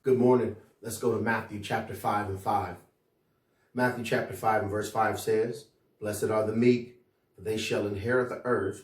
Good morning. Let's go to Matthew chapter 5 and 5. Matthew chapter 5 and verse 5 says, "Blessed are the meek, for they shall inherit the earth.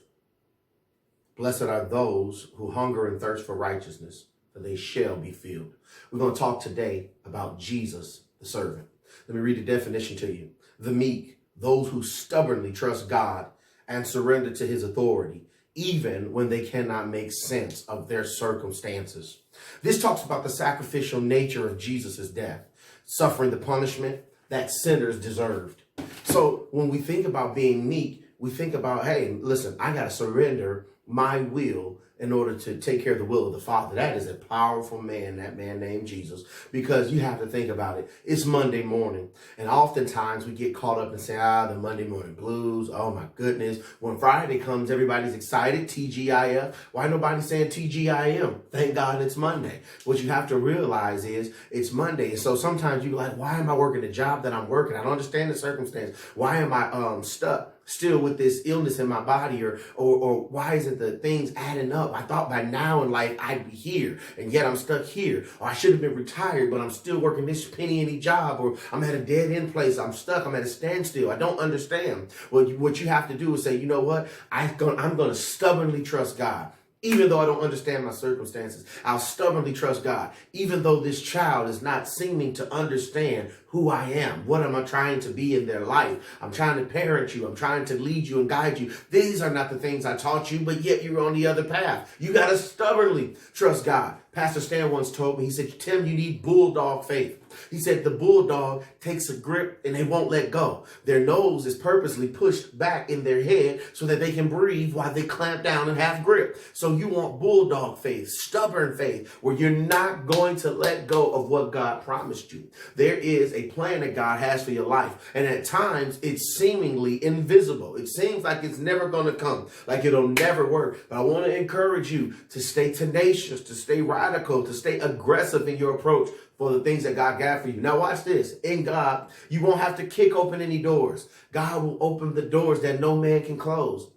Blessed are those who hunger and thirst for righteousness, for they shall be filled." We're going to talk today about Jesus, the servant. Let me read the definition to you. The meek, those who stubbornly trust God and surrender to his authority, even when they cannot make sense of their circumstances. This talks about the sacrificial nature of Jesus' death, suffering the punishment that sinners deserved. So when we think about being meek, we think about, hey, listen, I got to surrender my will in order to take care of the will of the Father. That is a powerful man, that man named Jesus, because you have to think about it. It's Monday morning, and oftentimes we get caught up and say, the Monday morning blues. Oh my goodness. When Friday comes, everybody's excited, TGIF. Why nobody saying TGIM? Thank God it's Monday. What you have to realize is it's Monday. And so sometimes you're like, why am I working the job that I'm working? I don't understand the circumstance. Why am I stuck still with this illness in my body, or why isn't the things adding up? I thought by now in life I'd be here, and yet I'm stuck here. Or I should have been retired, but I'm still working this penny job, or I'm at a dead end place. I'm stuck. I'm at a standstill. I don't understand. Well, what you have to do is say, you know what? I'm going to stubbornly trust God. Even though I don't understand my circumstances, I'll stubbornly trust God. Even though this child is not seeming to understand who I am, what am I trying to be in their life? I'm trying to parent you. I'm trying to lead you and guide you. These are not the things I taught you, but yet you're on the other path. You got to stubbornly trust God. Pastor Stan once told me, he said, Tim, you need bulldog faith. He said the bulldog takes a grip and they won't let go. Their nose is purposely pushed back in their head so that they can breathe while they clamp down and have grip. So you want bulldog faith, stubborn faith, where you're not going to let go of what God promised you. There is a plan that God has for your life. And at times it's seemingly invisible. It seems like it's never going to come, like it'll never work. But I want to encourage you to stay tenacious, to stay radical, to stay aggressive in your approach for the things that God got for you. Now watch this. In God, you won't have to kick open any doors. God will open the doors that no man can close.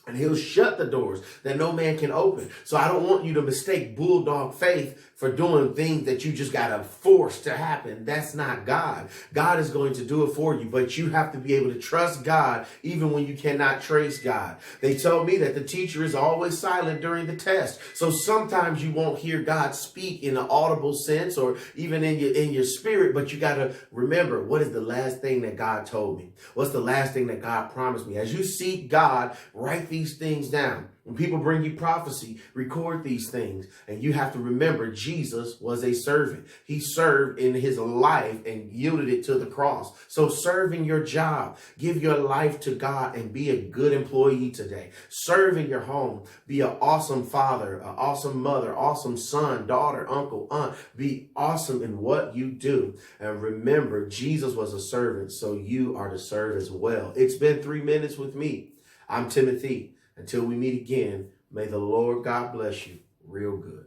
And he'll shut the doors that no man can open. So I don't want you to mistake bulldog faith for doing things that you just got to force to happen. That's not God. God is going to do it for you, but you have to be able to trust God even when you cannot trace God. They told me that the teacher is always silent during the test. So sometimes you won't hear God speak in an audible sense or even in your spirit, but you got to remember, what is the last thing that God told me? What's the last thing that God promised me? As you seek God, write these things down. When people bring you prophecy, record these things. And you have to remember, Jesus was a servant. He served in his life and yielded it to the cross. So serve in your job. Give your life to God and be a good employee today. Serve in your home. Be an awesome father, an awesome mother, awesome son, daughter, uncle, aunt. Be awesome in what you do. And remember, Jesus was a servant, so you are to serve as well. It's been 3 minutes with me. I'm Timothy. Until we meet again, may the Lord God bless you real good.